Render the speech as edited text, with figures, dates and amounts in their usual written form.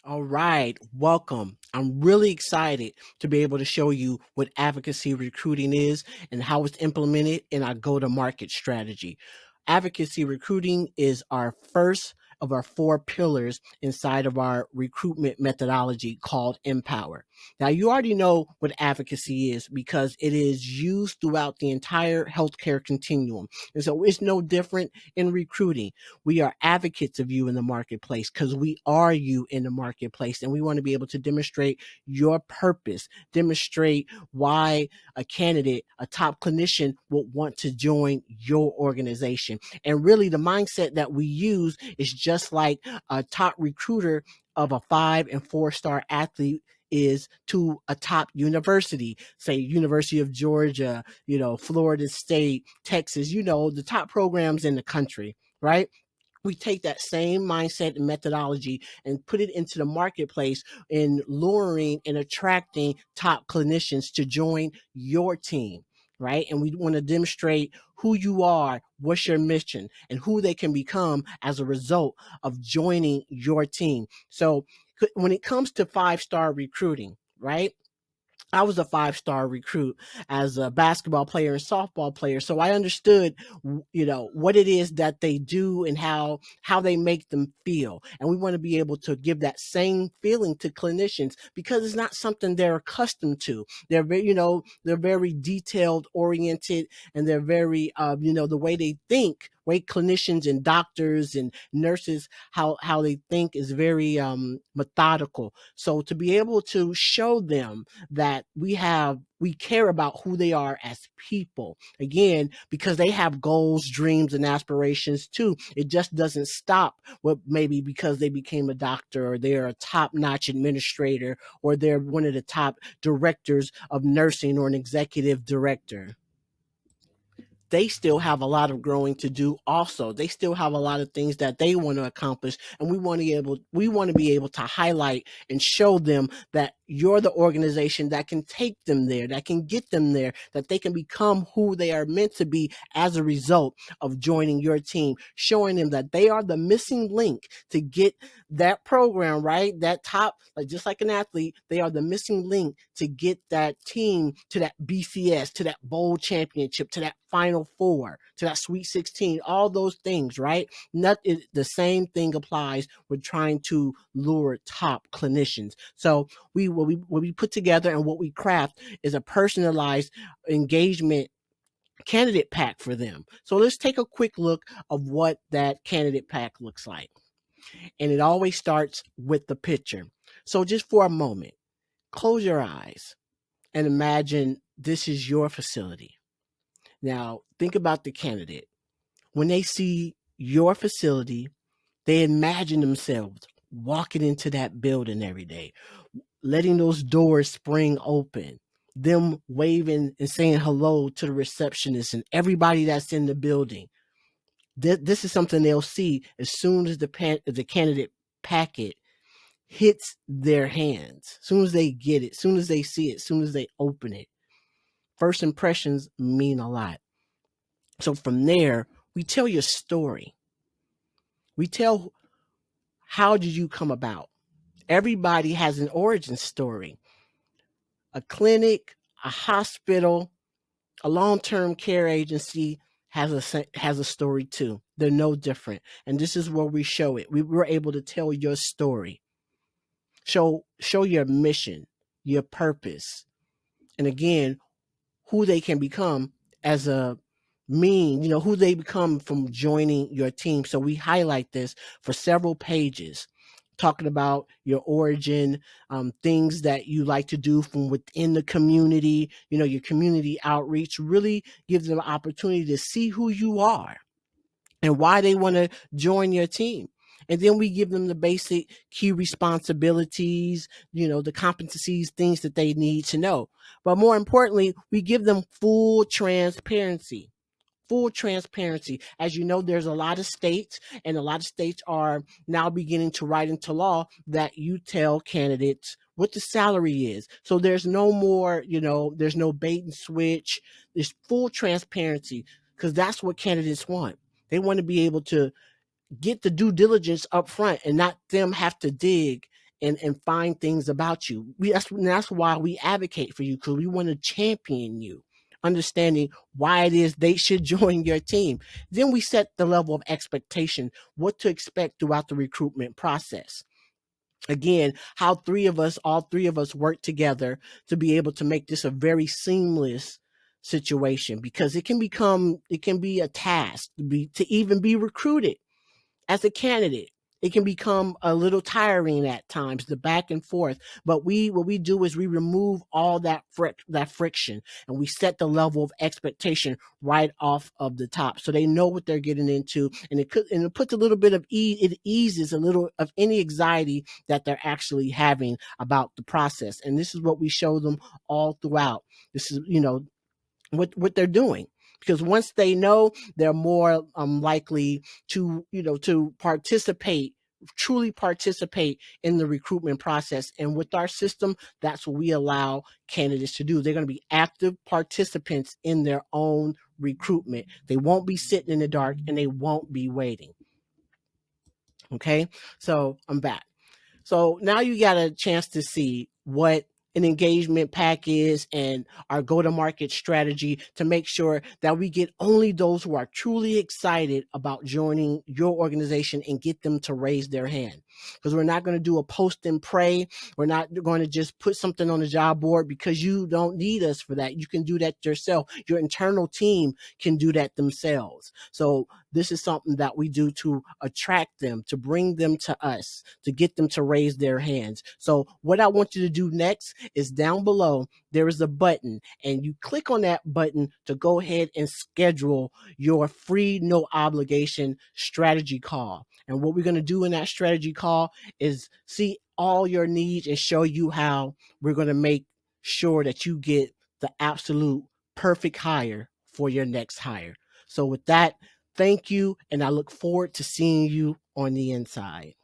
All right, welcome. I'm really excited to be able to show you what advocacy recruiting is and how it's implemented in our go to market strategy. Advocacy recruiting is our first of our four pillars inside of our recruitment methodology called Empower. Now, you already know what advocacy is because it is used throughout the entire healthcare continuum. And so it's no different in recruiting. We are advocates of you in the marketplace because we are you in the marketplace, and we want to be able to demonstrate your purpose, demonstrate why a candidate, a top clinician would want to join your organization. And really the mindset that we use is just like a top recruiter of a 5 and 4 star athlete is to a top university, say University of Georgia, Florida State, Texas, the top programs in the country, right? We take that same mindset and methodology and put it into the marketplace in luring and attracting top clinicians to join your team, right? And we want to demonstrate who you are, what's your mission, and who they can become as a result of joining your team. So when it comes to 5 star recruiting, right? I was a 5 star recruit as a basketball player and softball player, so I understood, what it is that they do and how they make them feel. And we want to be able to give that same feeling to clinicians because it's not something they're accustomed to. They're very detailed oriented, and they're very, the way they think. Way clinicians and doctors and nurses, how they think is very methodical. So to be able to show them that we care about who they are as people, again, because they have goals, dreams, and aspirations too. It just doesn't stop with maybe because they became a doctor or they're a top-notch administrator or they're one of the top directors of nursing or an executive director. They still have a lot of growing to do also. They still have a lot of things that they want to accomplish, and we want to be able to highlight and show them that you're the organization that can take them there, that can get them there, that they can become who they are meant to be as a result of joining your team, showing them that they are the missing link to get that program, right? That top, like just like an athlete, they are the missing link to get that team to that BCS, to that bowl championship, to that Final Four, to that Sweet 16, all those things, right? The same thing applies with trying to lure top clinicians. So what we put together and what we craft is a personalized engagement candidate pack for them. So let's take a quick look of what that candidate pack looks like. And it always starts with the picture. So just for a moment, close your eyes and imagine this is your facility. Now, think about the candidate. When they see your facility, they imagine themselves walking into that building every day, letting those doors spring open, them waving and saying hello to the receptionist and everybody that's in the building. This is something they'll see as soon as the candidate packet hits their hands, as soon as they get it, as soon as they see it, as soon as they open it. First impressions mean a lot. So from there, we tell your story. We tell, how did you come about? Everybody has an origin story. A clinic, a hospital, a long-term care agency has a story too. They're no different. And this is where we show it. We were able to tell your story. Show your mission, your purpose. And again, who they can become as a who they become from joining your team. So we highlight this for several pages, talking about your origin, things that you like to do from within the community, your community outreach really gives them an opportunity to see who you are and why they want to join your team. And then we give them the basic key responsibilities, the competencies, things that they need to know. But more importantly, we give them full transparency. Full transparency. As you know, there's a lot of states, and a lot of states are now beginning to write into law that you tell candidates what the salary is. So there's no more, there's no bait and switch. There's full transparency because that's what candidates want. They want to be able to get the due diligence up front and not them have to dig and find things about you. That's why we advocate for you, because we want to champion you, understanding why it is they should join your team. Then we set the level of expectation, what to expect throughout the recruitment process. Again, how all three of us work together to be able to make this a very seamless situation, because it can be a task to even be recruited as a candidate. It can become a little tiring at times, the back and forth. But what we do is we remove all that friction, and we set the level of expectation right off of the top, so they know what they're getting into, and it puts a little bit of ease. It eases a little of any anxiety that they're actually having about the process. And this is what we show them all throughout. This is what they're doing, because once they know, they're more likely to to truly participate in the recruitment process. And with our system, that's what we allow candidates to do. They're going to be active participants in their own recruitment. They won't be sitting in the dark, and they won't be waiting. Okay, so I'm back. So now you got a chance to see what an engagement pack is and our go-to-market strategy to make sure that we get only those who are truly excited about joining your organization and get them to raise their hand. Because we're not going to do a post and pray. We're not going to just put something on the job board, because you don't need us for that. You can do that yourself. Your internal team can do that themselves. So this is something that we do to attract them, to bring them to us, to get them to raise their hands. So what I want you to do next is, down below, there is a button, and you click on that button to go ahead and schedule your free, no obligation strategy call. And what we're going to do in that strategy call is see all your needs and show you how we're going to make sure that you get the absolute perfect hire for your next hire. So with that, thank you, and I look forward to seeing you on the inside.